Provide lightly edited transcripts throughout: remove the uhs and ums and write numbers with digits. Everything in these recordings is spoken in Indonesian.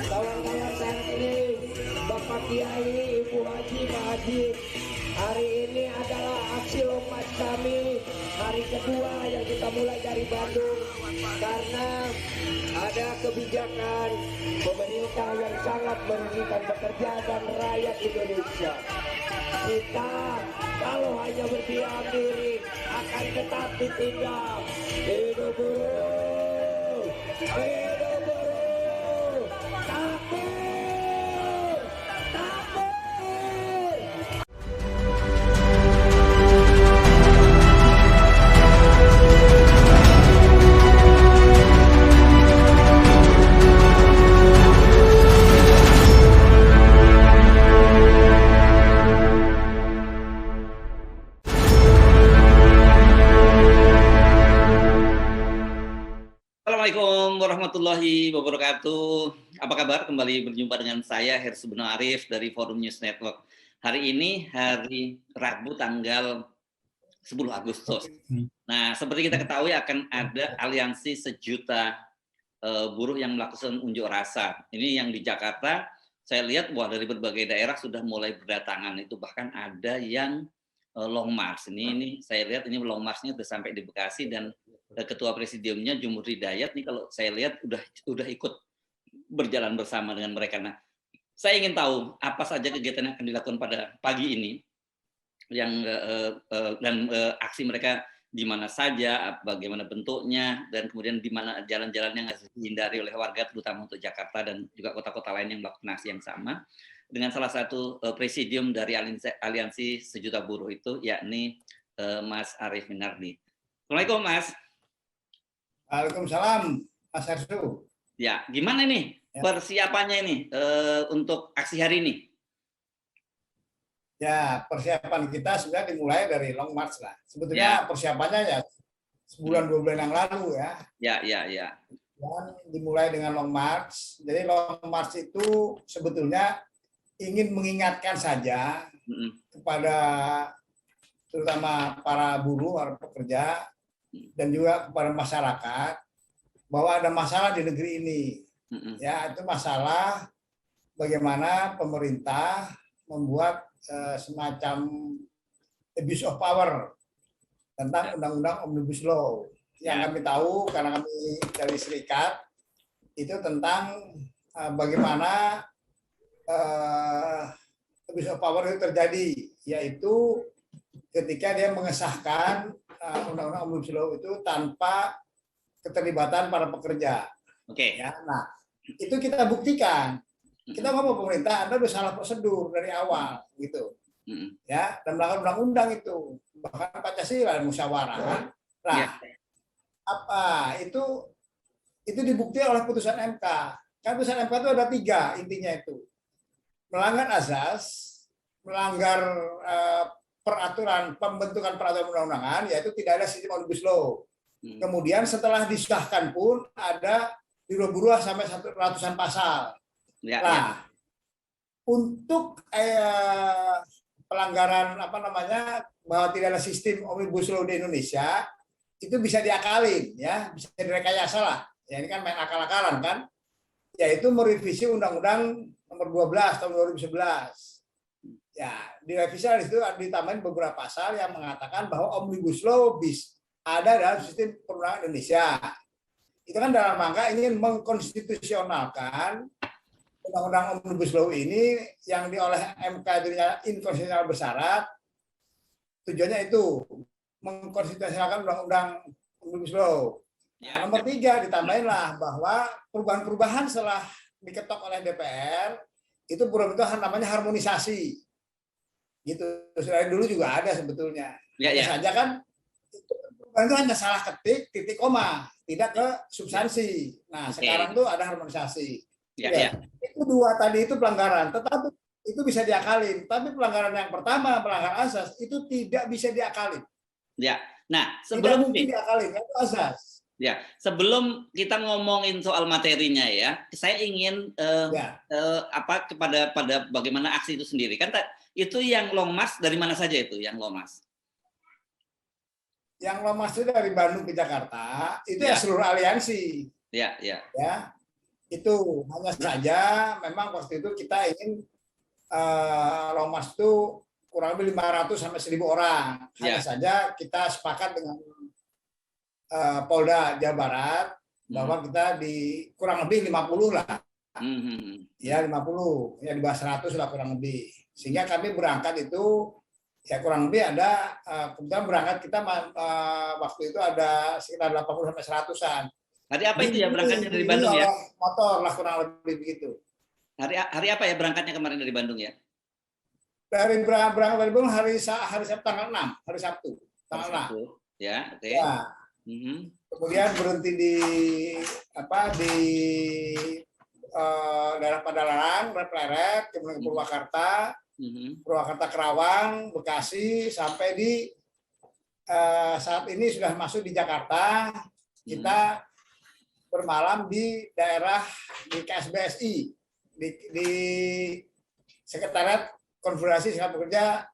kawan-kawan santri, Bapak Kiai, Ibu Haji, Pak Haji, hari ini adalah aksi lompat kami hari kedua yang kita mulai dari Bandung karena ada kebijakan pemerintah yang sangat merugikan pekerja dan rakyat Indonesia. Kita kalau hanya berdiam diri akan tetap ditinggal. Hidup buruh, hidup buruh, takbir, takbir. Assalamualaikum warahmatullahi wabarakatuh. Apa kabar? Kembali berjumpa dengan saya Hersubono Arif dari Forum News Network. Hari ini hari Rabu tanggal 10 Agustus. Nah, seperti kita ketahui akan ada aliansi sejuta buruh yang melakukan unjuk rasa. Ini yang di Jakarta, saya lihat wah dari berbagai daerah sudah mulai berdatangan. Itu bahkan ada yang long march. Ini saya lihat ini long march-nya sudah sampai di Bekasi dan Ketua Presidiumnya Jumhur Hidayat nih kalau saya lihat udah ikut berjalan bersama dengan mereka. Nah, saya ingin tahu apa saja kegiatan yang akan dilakukan pada pagi ini yang dan aksi mereka di mana saja, bagaimana bentuknya, dan kemudian di mana jalan-jalan yang harus dihindari oleh warga terutama untuk Jakarta dan juga kota-kota lain yang melakukan aksi yang sama dengan salah satu presidium dari aliansi sejuta buruh itu yakni Mas Arif Minardi. Assalamualaikum Mas. Waalaikumsalam, Mas Hersu. Ya, gimana nih persiapannya ini untuk aksi hari ini? Ya, persiapan kita sudah dimulai dari long march lah. Sebetulnya persiapannya ya sebulan 2 bulan yang lalu ya. Ya. Dan dimulai dengan long march. Jadi long march itu sebetulnya ingin mengingatkan saja kepada terutama para buruh, para pekerja, dan juga kepada masyarakat bahwa ada masalah di negeri ini. Ya, itu masalah bagaimana pemerintah membuat semacam abuse of power tentang undang-undang Omnibus Law. Yang kami tahu karena kami dari serikat itu tentang bagaimana abuse of power itu terjadi, yaitu ketika dia mengesahkan undang-undang Omnibus Law itu tanpa keterlibatan para pekerja. Oke. Ya, nah, itu kita buktikan. Kita ngomong pemerintah, Anda udah salah prosedur dari awal, gitu. Ya, dan melanggar undang-undang itu, bahkan Pancasila dan musyawarah. Nah, apa itu dibuktikan oleh putusan MK. Kan putusan MK itu ada 3 intinya itu. Melanggar azas, melanggar pembentukan peraturan undang-undangan, yaitu tidak ada sistem Omnibus Law. Kemudian setelah disahkan pun ada dirubah sampai ratusan pasal. Nah, untuk pelanggaran bahwa tidak ada sistem Omnibus Law di Indonesia itu bisa diakalin, ya, bisa direkayasa lah. Ya, ini kan main akal-akalan kan, yaitu merevisi Undang-Undang Nomor 12 tahun 2011. Ya, direvisi di situ ditambahin beberapa pasal yang mengatakan bahwa Omnibus Law ada dalam sistem perundangan Indonesia. Itu kan dalam rangka ingin mengkonstitusionalkan Undang-Undang Omnibus Law ini yang oleh MK inkonstitusional bersyarat. Tujuannya itu mengkonstitusionalkan Undang-Undang Omnibus Law. Nomor 3 ditambahinlah bahwa perubahan-perubahan setelah diketok oleh DPR itu perubahan namanya harmonisasi. Gitu. Dari dulu juga ada sebetulnya. Saja kan itu hanya salah ketik titik koma, tidak ke substansi. Nah, sekarang tuh ada harmonisasi. Itu 2 tadi itu pelanggaran, tetapi itu bisa diakalin. Tapi pelanggaran yang pertama, pelanggaran asas itu tidak bisa diakalin. Ya. Nah, sebelum tidak diakalin, itu asas. Ya, sebelum kita ngomongin soal materinya ya, saya ingin kepada bagaimana aksi itu sendiri. Kan itu yang long march dari mana saja itu yang long march? Yang long march itu dari Bandung ke Jakarta, itu ya seluruh aliansi. Ya. Itu hanya saja memang waktu itu kita ingin Longmas itu kurang lebih 500 sampai 1.000 orang. Hanya Ya. saja kita sepakat dengan Polda Jawa Barat bahwa kita di kurang lebih 50 lah. Ya 50, ya di bawah 100 lah kurang lebih. Sehingga kami berangkat itu ya kurang lebih ada kebetulan berangkat kita waktu itu ada sekitar 80 sampai 100-an. Hari apa itu ya berangkatnya dari Bandung ya? Motor lah kurang lebih begitu. Hari apa ya berangkatnya kemarin dari Bandung ya? Dari berangkat dari Bandung hari Sabtu tanggal 6, hari Sabtu tanggal 6. Ya, oke. Ya. Kemudian berhenti di daerah Padalarang, Pleret, kemudian ke Purwakarta, Purwakarta Kerawang, Bekasi, sampai di saat ini sudah masuk di Jakarta. Kita bermalam di daerah di KSBSI, di Sekretariat Konfederasi Serikat Pekerja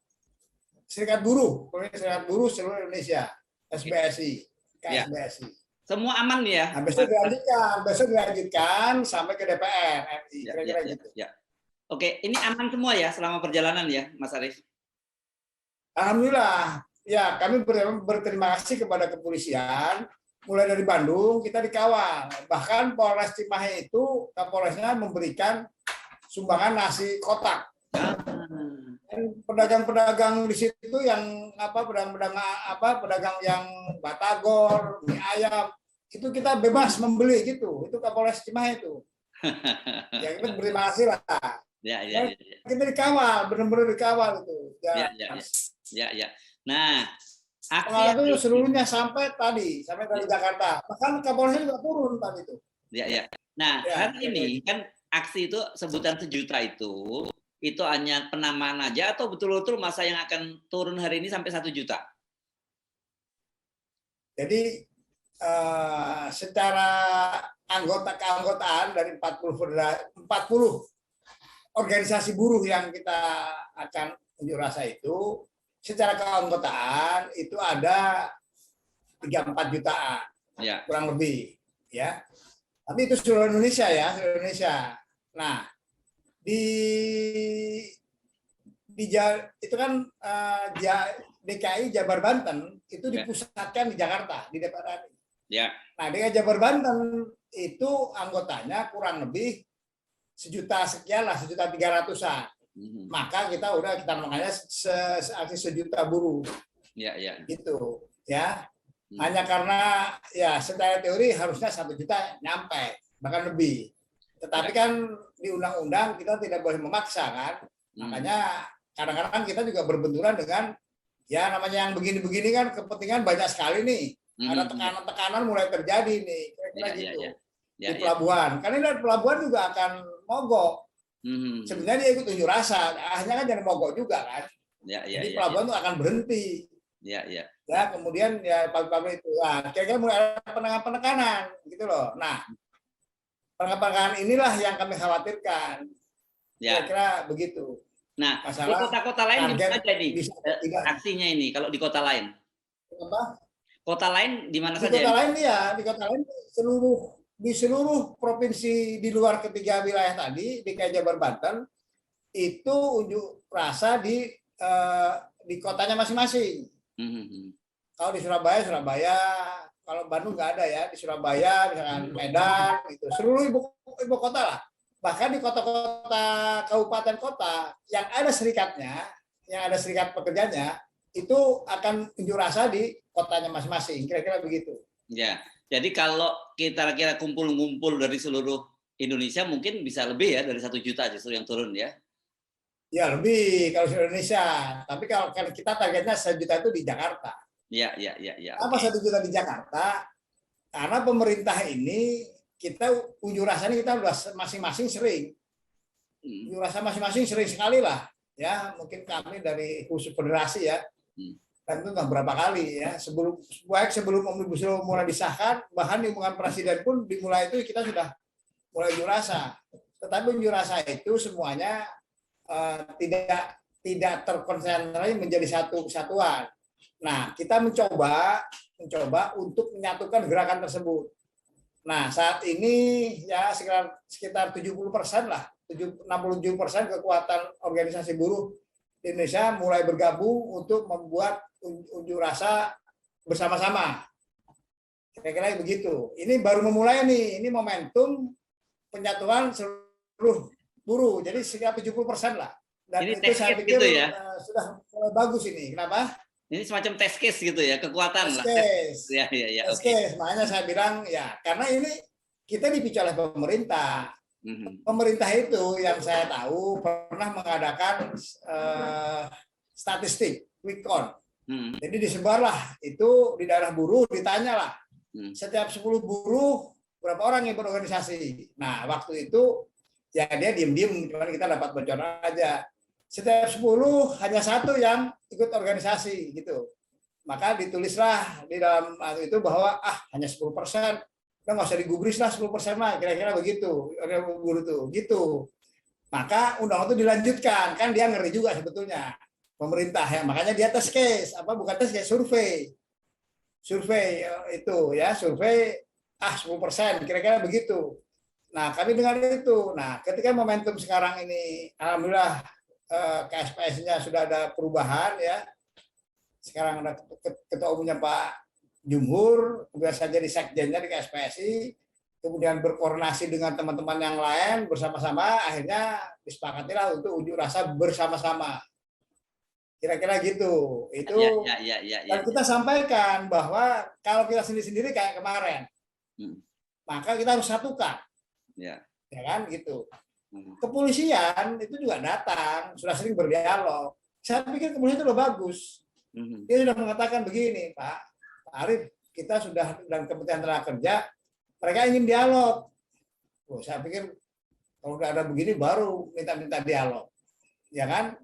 Serikat Buruh seluruh Indonesia, SBSI, KSBSI. Ya. Semua aman ya? Nah, besok dilanjutkan sampai ke DPR RI. Kira-kira gitu. Ya. Oke, ini aman semua ya selama perjalanan ya, Mas Arief? Alhamdulillah. Ya, kami berterima kasih kepada kepolisian. Mulai dari Bandung kita dikawal. Bahkan Polres Cimahi itu Kapolresnya memberikan sumbangan nasi kotak. Pedagang-pedagang di situ yang pedagang yang batagor, mie ayam, itu kita bebas membeli gitu. Itu Kapolres Cimahi itu. Ya kita berterima kasih lah. Ya. Kita dikawal, benar-benar dikawal itu. Ya. Nah, aksi itu seluruhnya sampai dari Jakarta. Bahkan Kapolresnya juga turun tadi itu. Ya. Nah, hari ini kan aksi itu sebutan 1 juta itu hanya penamaan aja atau betul-betul masa yang akan turun hari ini sampai 1 juta? Jadi secara keanggotaan dari 40 organisasi buruh yang kita akan unjuk rasa itu, secara keanggotaan itu ada 3-4 jutaan, kurang lebih, ya. Tapi itu seluruh Indonesia ya, seluruh Indonesia. Nah, itu kan DKI Jabar Banten itu dipusatkan di Jakarta di DPR RI. Ya. Nah, DKI Jabar Banten itu anggotanya kurang lebih 1 juta sekian lah, 1.300.000-an. Maka kita makanya aksi 1 juta buruh. Ya. Gitu, ya. Hanya karena ya secara teori harusnya 1 juta nyampe, bahkan lebih. Tetapi kan di undang-undang kita tidak boleh memaksa kan. Makanya kadang-kadang kita juga berbenturan dengan ya namanya yang begini-begini kan kepentingan banyak sekali nih. Ada tekanan-tekanan mulai terjadi nih. Kira-kira gitu. Di pelabuhan. Karena dari pelabuhan juga akan mogok. Sebenarnya dia ikut unjuk rasa. Akhirnya kan jadi mogok juga kan. Jadi pelabuhan itu akan berhenti. Ya, kemudian ya pabrik itu. Nah, kira-kira mulai ada penekanan gitu loh. Nah, penekanan inilah yang kami khawatirkan. Kira-kira begitu. Nah, di kota-kota lain di mana aja nih aksinya ini? Kalau di kota lain? Apa? Kota lain di mana saja? Di kota lain di seluruh provinsi di luar ketiga wilayah tadi, DKI Jabar Banten, itu unjuk rasa di kotanya masing-masing. Kalau di Surabaya, kalau Bandung nggak ada ya, di Surabaya, misalkan Medan, itu seluruh ibu kota lah. Bahkan di kota-kota, kabupaten kota yang ada serikatnya, yang ada serikat pekerjanya, itu akan unjuk rasa di kotanya masing-masing. Kira-kira begitu. Ya, jadi kalau kita kira kumpul-kumpul dari seluruh Indonesia mungkin bisa lebih ya dari 1 juta justru yang turun ya? Ya lebih kalau seluruh Indonesia. Tapi kalau kita targetnya 1 juta itu di Jakarta. Ya. Apa 1 juta di Jakarta? Karena pemerintah ini kita unjuk rasanya kita udah masing-masing sering. Unjuk rasa masing-masing sering sekali lah. Ya mungkin kami dari khusus federasi ya. Dan itu berapa kali ya sebelum Omnibus Law mulai disahkan, bahkan di omongan presiden pun dimulai itu kita sudah mulai unjuk rasa. Tetapi unjuk rasa itu semuanya tidak terkonsentrasi menjadi satu kesatuan. Nah, kita mencoba untuk menyatukan gerakan tersebut. Nah, saat ini ya sekitar 70% lah, 67% kekuatan organisasi buruh di Indonesia mulai bergabung untuk membuat unjuk rasa bersama-sama. Kira-kira begitu. Ini baru memulai nih, ini momentum penyatuan seluruh buruh. Jadi sekitar 70% lah. Dan Ini itu test saya case pikir gitu ya. sudah bagus ini. Kenapa? Ini semacam test case gitu ya, kekuatan Test lah. case. Ya, ya, ya, Test oke. case. Makanya saya bilang ya, karena ini kita dipicu oleh pemerintah. Pemerintah itu yang saya tahu pernah mengadakan statistik quick count. Jadi disebarlah itu di daerah buruh, ditanyalah setiap 10 buruh berapa orang yang berorganisasi. Nah, waktu itu ya dia diem-diem, cuman kita dapat bocoran aja. Setiap 10 hanya satu yang ikut organisasi gitu. Maka ditulislah di dalam itu bahwa hanya 10%, udah nggak usah digubris lah 10% lah, kira-kira begitu. Guru tuh gitu. Maka undang-undang itu dilanjutkan, kan dia ngeri juga sebetulnya pemerintah ya, makanya dia test case, bukan test case, survei itu ya, survei 10%, kira-kira begitu. Nah, kami dengar itu. Nah, ketika momentum sekarang ini, alhamdulillah KSPS-nya sudah ada perubahan ya. Sekarang ada ketua umumnya Pak Jumhur, kemudian jadi sekjennya di KSPSI, kemudian berkoordinasi dengan teman-teman yang lain bersama-sama, akhirnya disepakatilah untuk unjuk rasa bersama-sama. Kira-kira gitu. Itu dan kita sampaikan bahwa kalau kita sendiri-sendiri kayak kemarin, maka kita harus satukan. Ya kan gitu. Kepolisian itu juga datang, sudah sering berdialog. Saya pikir kepolisian itu udah bagus. Dia sudah mengatakan begini, Pak Arief, kita sudah dan Kementerian Tenaga Kerja, mereka ingin dialog. Saya pikir kalau udah ada begini baru minta dialog, ya kan?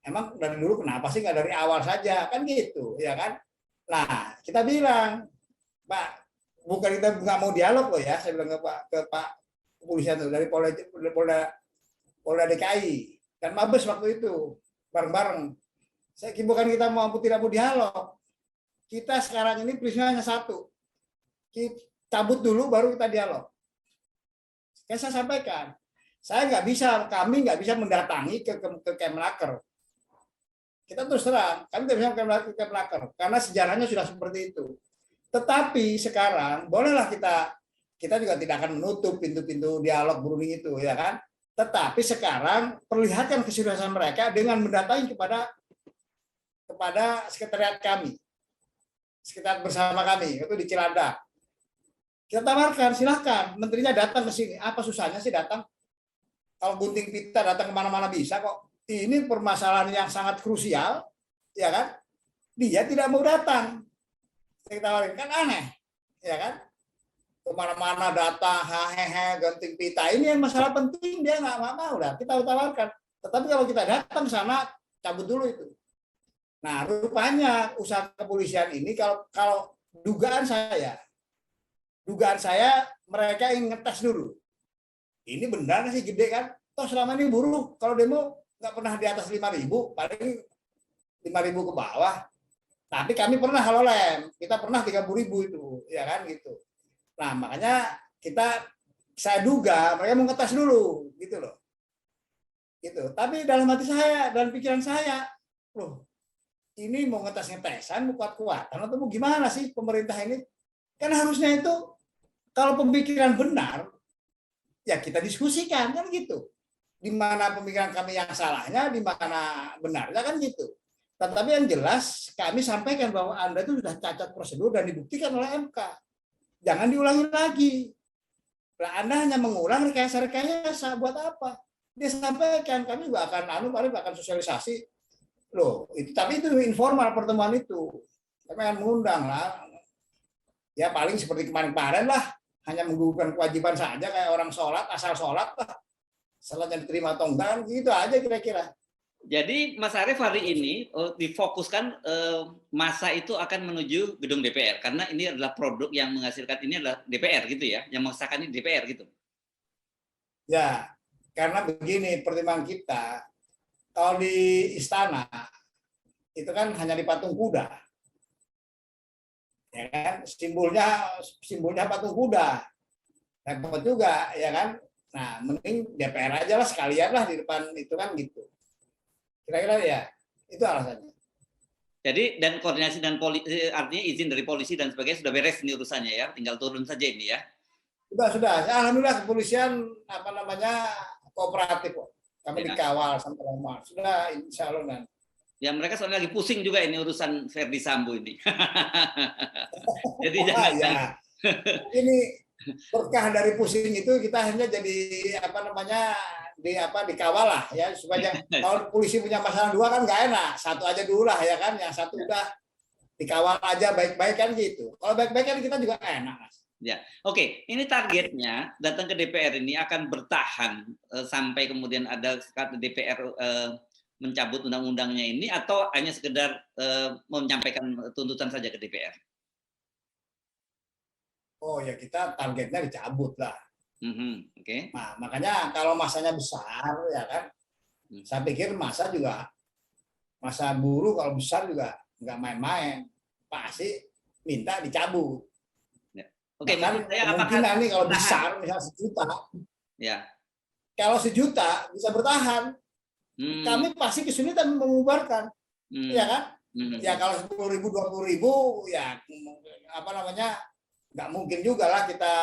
Emang dari dulu kenapa sih nggak dari awal saja, kan gitu, ya kan? Nah, kita bilang, Pak, bukan kita nggak mau dialog loh ya, saya bilang ke Pak kepolisian itu dari Polda DKI dan Mabes waktu itu bareng-bareng. Saya bukan kita tidak mau dialog. Kita sekarang ini prinsipnya hanya satu. Kita cabut dulu baru kita dialog. Yang saya sampaikan, kami nggak bisa mendatangi ke Kemnaker. Kita terus terang, kami tidak bisa ke Kemnaker karena sejarahnya sudah seperti itu. Tetapi sekarang bolehlah kita juga tidak akan menutup pintu-pintu dialog berunding itu, ya kan? Tetapi sekarang perlihatkan keseriusan mereka dengan mendatangi kepada sekretariat kami, sekitar bersama kami, itu di Cilandak. Kita tawarkan, silahkan, menterinya datang ke sini. Apa susahnya sih datang? Kalau gunting pita datang kemana-mana bisa kok. Ini permasalahan yang sangat krusial, ya kan? Dia tidak mau datang. Kita tawarin, kan aneh, ya kan? Kemana-mana datang, hehehe, gunting pita. Ini yang masalah penting, dia nggak mau lah. Kita tawarkan. Tetapi kalau kita datang sana, cabut dulu itu. Nah, rupanya usaha kepolisian ini kalau dugaan saya mereka ingin ngetes dulu. Ini benar sih gede kan? Toh selama ini buruh kalau demo nggak pernah di atas 5.000, paling 5.000 ke bawah. Tapi kami pernah HoloLens, kita pernah 30.000 itu, ya kan gitu. Nah, makanya saya duga mereka mau ngetes dulu, gitu loh. Gitu. Tapi dalam hati saya dan pikiran saya, loh, ini mau ngetes-ngetesan, mau kuat-kuatan atau mau gimana sih pemerintah ini? Kan harusnya itu kalau pemikiran benar, ya kita diskusikan kan gitu. Di mana pemikiran kami yang salahnya, di mana benarnya kan gitu. Tetapi yang jelas kami sampaikan bahwa Anda itu sudah cacat prosedur dan dibuktikan oleh MK. Jangan diulangi lagi. Nah, Anda hanya mengulang rekayasa buat apa? Dia sampaikan, kami juga akan sosialisasi. Loh, tapi itu informal pertemuan itu. Kami akan mengundang lah. Ya paling seperti kemarin-kemarin lah, hanya menggugurkan kewajiban saja kayak orang sholat, asal sholat lah. Salatnya diterima atau enggak, gitu aja kira-kira. Jadi Mas Arief hari ini difokuskan masa itu akan menuju gedung DPR karena ini adalah produk yang menghasilkan ini adalah DPR gitu ya, yang mengesahkan ini DPR gitu. Ya, karena begini pertimbangan kita, kalau di istana itu kan hanya di patung kuda, ya kan, simbolnya patung kuda. repot juga ya kan. Nah, mending DPR aja lah sekalian lah di depan itu kan gitu. Kira-kira ya itu alasannya. Jadi dan koordinasi dan artinya izin dari polisi dan sebagainya sudah beres ini urusannya ya, tinggal turun saja ini ya. Sudah. Alhamdulillah kepolisian apa namanya kooperatif kok. Kami Ya. dikawal sampai lama. Sudah insya Allah nanti. Ya mereka soalnya lagi pusing juga ini urusan Verdi Sambo ini. Jadi Ya. Ini berkah dari pusing itu kita hanya jadi apa namanya dikawal lah ya supaya kalau polisi punya masalah dua kan nggak enak, satu aja dulu lah ya kan, yang satu udah dikawal aja baik-baik kan gitu. Kalau baik-baik kan kita juga enak, Mas. Ya, oke. Ini targetnya datang ke DPR ini akan bertahan sampai kemudian ada DPR mencabut undang-undangnya ini atau hanya sekedar menyampaikan tuntutan saja ke DPR? Oh ya kita targetnya dicabut lah. Oke. Nah makanya kalau masanya besar ya kan, saya pikir masa buruh kalau besar juga nggak main-main, pasti minta dicabut. Oke, kan kemungkinan nih kalau besar misalnya 1 juta, ya. Kalau 1 juta bisa bertahan, kami pasti kesulitan mengubarkan, ya kan? Ya kalau 10.000, 20.000, ya apa namanya nggak mungkin juga lah kita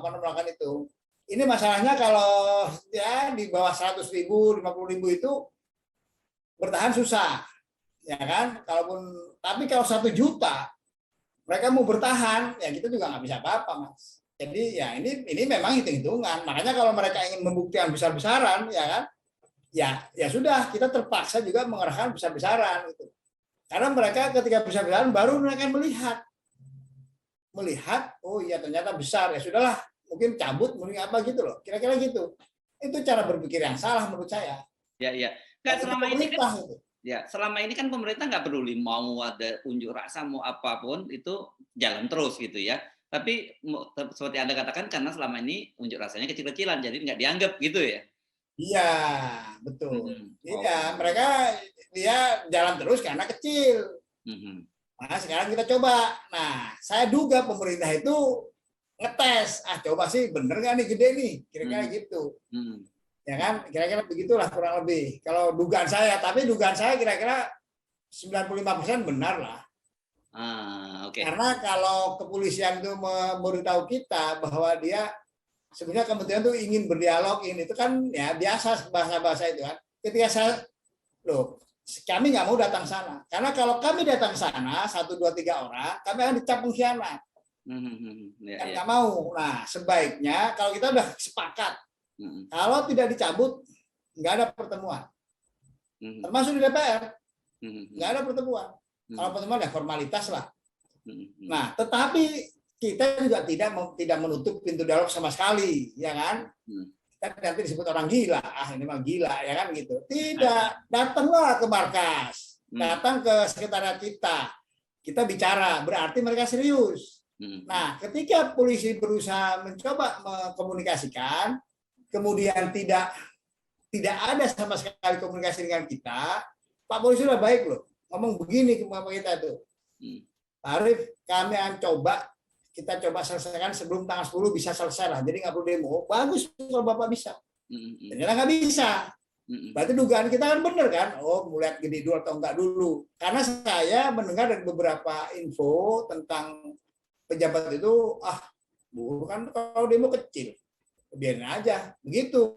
melakukan itu. Ini masalahnya kalau ya di bawah 100.000, 50.000 itu bertahan susah, ya kan? Tapi kalau 1 juta mereka mau bertahan, ya kita juga nggak bisa apa-apa, Mas. Jadi ya ini memang hitung-hitungan. Makanya kalau mereka ingin membuktikan besar-besaran, ya kan? Ya sudah, kita terpaksa juga mengerahkan besar-besaran gitu. Karena mereka ketika besar-besaran baru mereka melihat, oh iya ternyata besar, ya sudahlah, mungkin cabut, mungkin apa gitu loh. Kira-kira gitu. Itu cara berpikir yang salah menurut saya. Ya. Nggak, selama ini kan gitu. Ya, selama ini kan pemerintah nggak peduli mau ada unjuk rasa mau apapun itu jalan terus gitu ya. Tapi seperti Anda katakan karena selama ini unjuk rasanya kecil-kecilan jadi nggak dianggap gitu ya. Iya, betul. Iya, mereka dia jalan terus karena kecil. Nah, sekarang kita coba. Nah, saya duga pemerintah itu ngetes. Coba sih bener nggak nih gede nih, kira-kira gitu. Ya kan, kira-kira begitulah kurang lebih. Kalau dugaan saya, tapi dugaan saya kira-kira 95% benar lah. Okay. Karena kalau kepolisian itu memberitahu kita bahwa dia sebenarnya kementerian itu ingin berdialog, ini itu kan ya biasa bahasa-bahasa itu kan. Ketika kami nggak mau datang sana. Karena kalau kami datang sana, 1, 2, 3 orang, kami akan dicap pengkhianat. Kan nggak mau. Nah, sebaiknya kalau kita udah sepakat, kalau tidak dicabut, nggak ada pertemuan. Termasuk di DPR, nggak ada pertemuan. Kalau pertemuan ya formalitas lah. Nah, tetapi kita juga tidak menutup pintu dialog sama sekali, ya kan? Kan nanti disebut orang gila, ini mah gila, ya kan gitu. Tidak, datanglah ke markas, datang ke sekretariat kita bicara, berarti mereka serius. Nah, ketika polisi berusaha mencoba mengkomunikasikan, kemudian tidak ada sama sekali komunikasi dengan kita, Pak Polisi sudah baik loh, ngomong begini ke kita tuh. Pak Arief, kami akan kita coba selesaikan sebelum tanggal 10 bisa selesai lah, jadi nggak perlu demo. Bagus kalau Bapak bisa. Ternyata nggak bisa. Berarti dugaan kita kan benar kan? Oh, melihat gini dulu atau enggak dulu. Karena saya mendengar dari beberapa info tentang pejabat itu, buruh kan kalau demo kecil. Biarin aja begitu,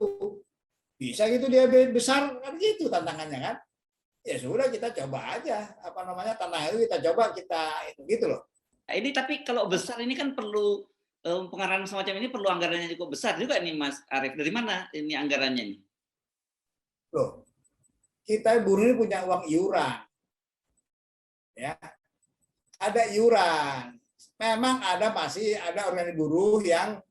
bisa gitu dia besar kan gitu tantangannya kan. Ya sudah kita coba aja tantangan itu kita coba gitu loh. Nah, ini tapi kalau besar ini kan perlu pengarahan semacam ini perlu anggarannya cukup besar juga nih Mas Arief. Dari mana ini anggarannya nih? Loh, kita buruh ini punya uang iuran, ya ada iuran. Memang masih ada organisasi buruh yang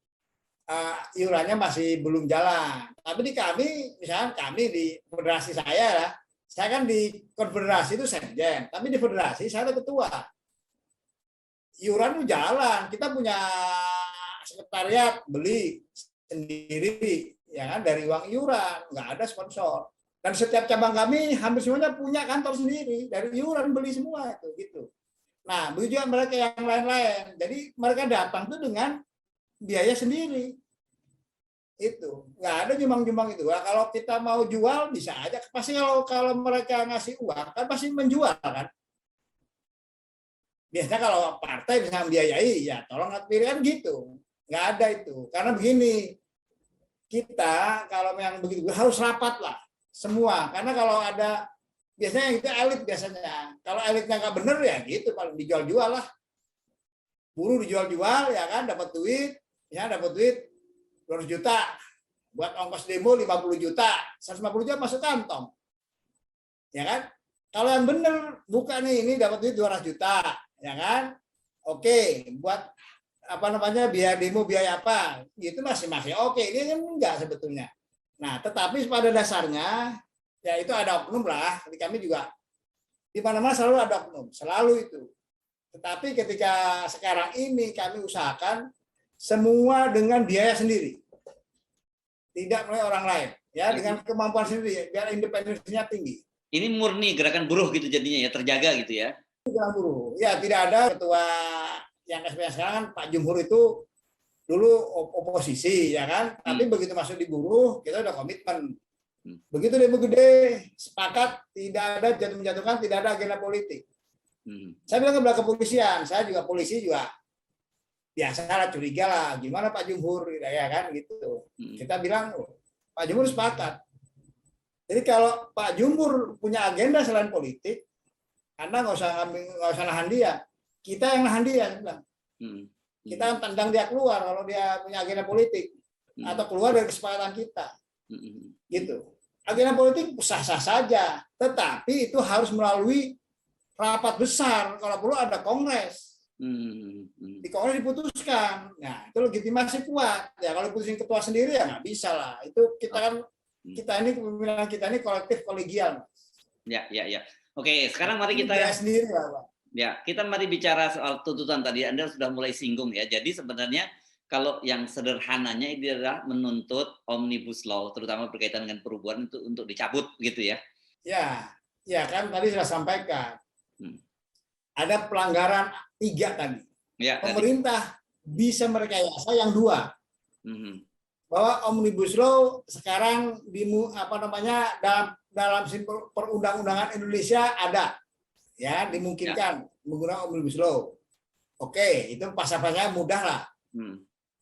iurannya masih belum jalan. Tapi misalnya kami di federasi saya kan di konfederasi itu sekjen, tapi di federasi saya ada ketua. Iuran itu jalan, kita punya sekretariat beli sendiri, ya kan dari uang iuran, nggak ada sponsor. Dan setiap cabang kami hampir semuanya punya kantor sendiri, dari iuran beli semua itu gitu. Nah, begitu juga mereka yang lain-lain. Jadi mereka datang tuh dengan biaya sendiri. Itu nggak ada jumbang-jumbang itu. Nah, kalau kita mau jual bisa aja. Pasti kalau mereka ngasih uang kan pasti menjual kan. Biasanya kalau partai bisa membiayai ya tolong pilih kan gitu. Nggak ada itu. Karena begini, kita kalau yang begitu harus rapat lah semua. Karena kalau ada biasanya itu elit biasanya. Kalau elitnya nggak bener ya gitu paling dijual-jual lah. Buruh dijual-jual ya kan dapat duit 200 juta buat ongkos demo 50 juta, 150 juta masuk kantong. Ya kan? Kalau yang bener buka nih ini dapat duit 200 juta, ya kan? Oke, buat apa namanya biaya demo biaya apa? Itu masih oke. Ini kan enggak sebetulnya. Nah, tetapi pada dasarnya ya itu ada oknum lah. Di kami juga di mana-mana selalu ada oknum, selalu itu. Tetapi ketika sekarang ini kami usahakan semua dengan biaya sendiri, tidak melalui orang lain, ya dengan kemampuan sendiri, biar independensinya tinggi. Ini murni gerakan buruh gitu jadinya ya, terjaga gitu ya? Gerakan buruh, ya tidak ada ketua yang sekarang kan Pak Jumhur itu dulu oposisi, ya kan, tapi begitu masuk di buruh kita udah komitmen. Begitu demo gede, sepakat tidak ada jatuh-menjatuhkan, tidak ada agenda politik. Saya bilang ke belakang kepolisian, saya juga polisi juga. Biasalah curiga lah, gimana Pak Jumhur ya kan gitu. Kita bilang Pak Jumhur sepakat. Jadi kalau Pak Jumhur punya agenda selain politik, Anda nggak usah nahan dia, kita yang nahan dia. Kita tendang dia keluar kalau dia punya agenda politik atau keluar dari kesepakatan kita, gitu. Agenda politik sah-sah saja, tetapi itu harus melalui rapat besar. Kalau perlu ada kongres. Di kongres diputuskan, nah itu legitimasi kuat. Ya kalau putusin ketua sendiri ya nggak bisa lah. Itu kita kan kepemimpinan kita ini kolektif kolegial. Ya. Oke, sekarang mari kita sendiri lah, Pak. Ya, kita mari bicara soal tuntutan tadi. Anda sudah mulai singgung ya. Jadi sebenarnya kalau yang sederhananya ini adalah menuntut omnibus law, terutama berkaitan dengan perubahan itu untuk dicabut, gitu ya? Ya kan tadi sudah sampaikan. Ada pelanggaran 3 tadi. Ya, pemerintah bisa merekayasa yang 2. Bahwa omnibus law sekarang dalam perundang-undangan Indonesia ada, ya dimungkinkan menggunakan omnibus law. Oke, itu pasal-pasalnya mudah lah.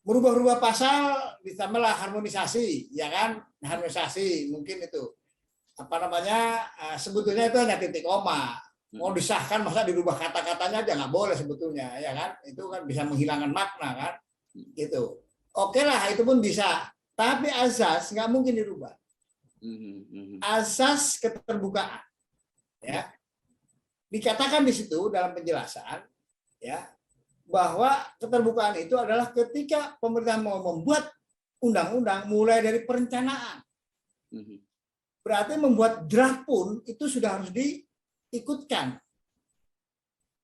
Merubah-rubah pasal ditambahlah harmonisasi, ya kan? Harmonisasi mungkin itu sebetulnya itu hanya titik koma. Mau disahkan masa dirubah kata-katanya aja nggak boleh sebetulnya, ya kan? Itu kan bisa menghilangkan makna kan, gitu. Oke lah, itu pun bisa. Tapi asas nggak mungkin dirubah. Asas keterbukaan, ya. Dikatakan di situ dalam penjelasan, ya, bahwa keterbukaan itu adalah ketika pemerintah mau membuat undang-undang mulai dari perencanaan. Berarti membuat draft pun itu sudah harus diikutkan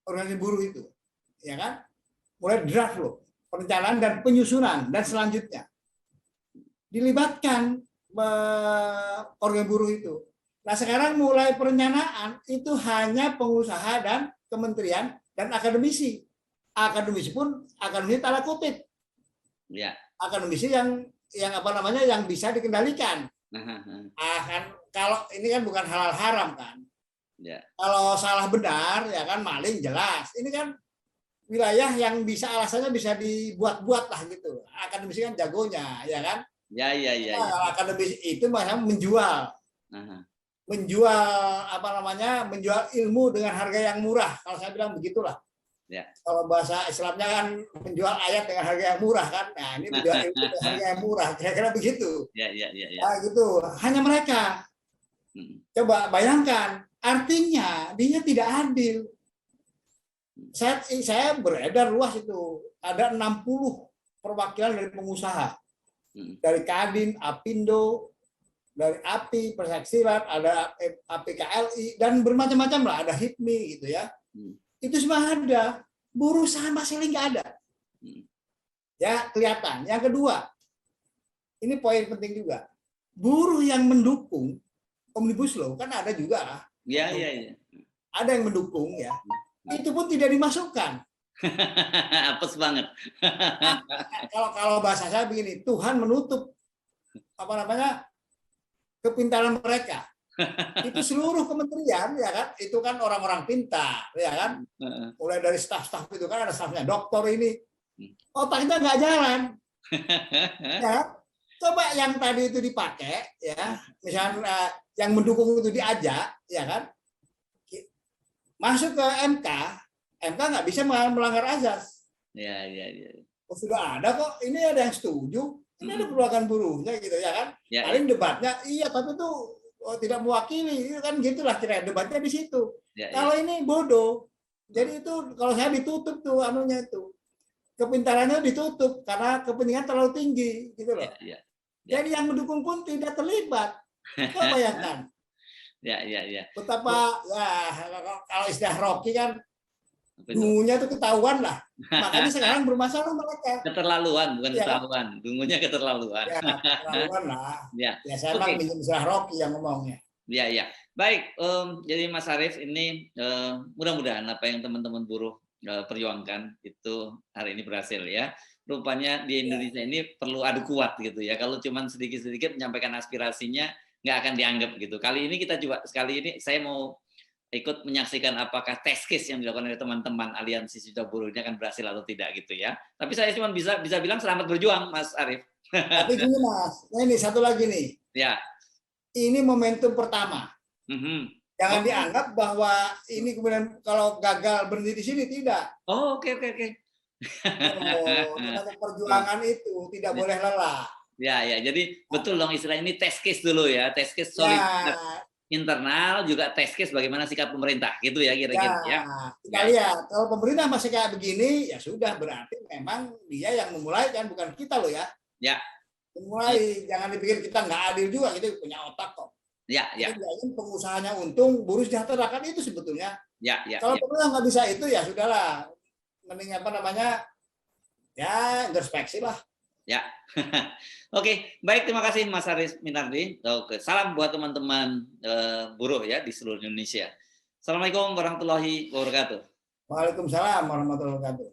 organisasi buruh itu, ya kan? Mulai draft loh, perencanaan dan penyusunan dan selanjutnya dilibatkan organisasi buruh itu. Nah sekarang mulai perencanaan itu hanya pengusaha dan kementerian dan akademisi. Akademisi pun akademisi tanda kutip. Ya. Akademisi yang yang bisa dikendalikan. Kan kalau ini kan bukan halal haram kan. Ya. Kalau salah benar ya kan maling jelas. Ini kan wilayah yang bisa alasannya bisa dibuat-buat lah gitu. Akademisi kan jagonya, ya kan? Ya. Nah, akademisi itu macam menjual. Menjual ilmu dengan harga yang murah. Kalau saya bilang begitulah. Ya. Kalau bahasa Islamnya kan menjual ayat dengan harga yang murah kan. Nah, ini menjual ilmu dengan harga yang murah. Kira-kira begitu. Ya. Nah, gitu. Hanya mereka. Coba bayangkan, artinya dia tidak adil. Saya beredar luas itu. Ada 60 perwakilan dari pengusaha. Dari Kadin, Apindo, dari API, Perseksilan, ada APKLI, dan bermacam-macam lah. Ada HIPMI gitu ya. Itu semua ada. Buruh sama sekali nggak ada. Ya, kelihatan. Yang kedua, ini poin penting juga. Buruh yang mendukung Omnibus Law, kan ada juga lah. Ya. Ada yang mendukung ya. Itu pun tidak dimasukkan. Apes banget. Kalau bahasa saya begini, Tuhan menutup apa namanya kepintaran mereka. Itu seluruh kementerian ya kan, itu kan orang-orang pintar ya kan, mulai dari staf-staf itu kan ada stafnya doktor ini, otaknya nggak jalan ya. Coba yang tadi itu dipakai ya, misalnya yang mendukung itu diajak ya kan, masuk ke MK nggak bisa melanggar azas. Ya, ya, ya. Oh, sudah ada kok, ini ada yang setuju, ini ada perwakilan buruhnya gitu ya kan. Ya, Paling debatnya iya, tapi itu tidak mewakili kan, gitulah kira debatnya di situ. ya, Kalau ya. ini bodoh, jadi itu kalau saya ditutup tuh anunya itu, kepintarannya ditutup karena kepentingan terlalu tinggi gitu loh. Ya, ya. Jadi yang mendukung pun tidak terlibat. Coba bayangkan. Ya, ya, ya. Betapa ya, kalau istilah Rocky kan Apa itu? dungunya tuh ketahuan lah. Makanya sekarang bermasalah mereka. Keterlaluan, bukan Ya. ketahuan. Dungunya keterlaluan. Ya, ketahuan lah. Ya. Ya saya Oke. emang minjem istilah Rocky yang ngomongnya. Ya, ya. Baik, jadi Mas Arief ini mudah-mudahan apa yang teman-teman buruh perjuangkan itu hari ini berhasil ya. Rupanya di Indonesia ini perlu adu kuat gitu ya. Kalau cuma sedikit-sedikit menyampaikan aspirasinya nggak akan dianggap gitu. Kali ini kita coba, sekali ini saya mau ikut menyaksikan apakah test case yang dilakukan oleh teman-teman aliansi serikat buruh ini akan berhasil atau tidak gitu ya. Tapi saya cuma bisa bilang selamat berjuang, Mas Arief. Tapi gini Mas, nah ini satu lagi nih. Ya. Ini momentum pertama. Jangan dianggap bahwa ini kemudian kalau gagal berhenti di sini, tidak. Oh, oke. Perjuangan itu tidak boleh lelah. Ya, jadi betul dong istilah ini test case dulu ya, test case solidaritas internal, juga test case bagaimana sikap pemerintah gitu ya kira-kira ya. Kita lihat kalau pemerintah masih kayak begini ya sudah, berarti memang dia yang memulai kan, bukan kita loh ya. Ya. Memulai, jangan dipikir kita nggak adil juga, kita punya otak kok. Ya. Jadi ingin pengusahanya untung, buruh sejahtera, kan itu sebetulnya. Ya. Kalau pemerintah nggak bisa itu ya sudahlah, mending apa namanya ya introspeksi lah. Ya. Oke, baik, terima kasih Mas Arief Minardi. Oke, salam buat teman-teman buruh ya di seluruh Indonesia. Assalamualaikum warahmatullahi wabarakatuh. Waalaikumsalam warahmatullahi wabarakatuh.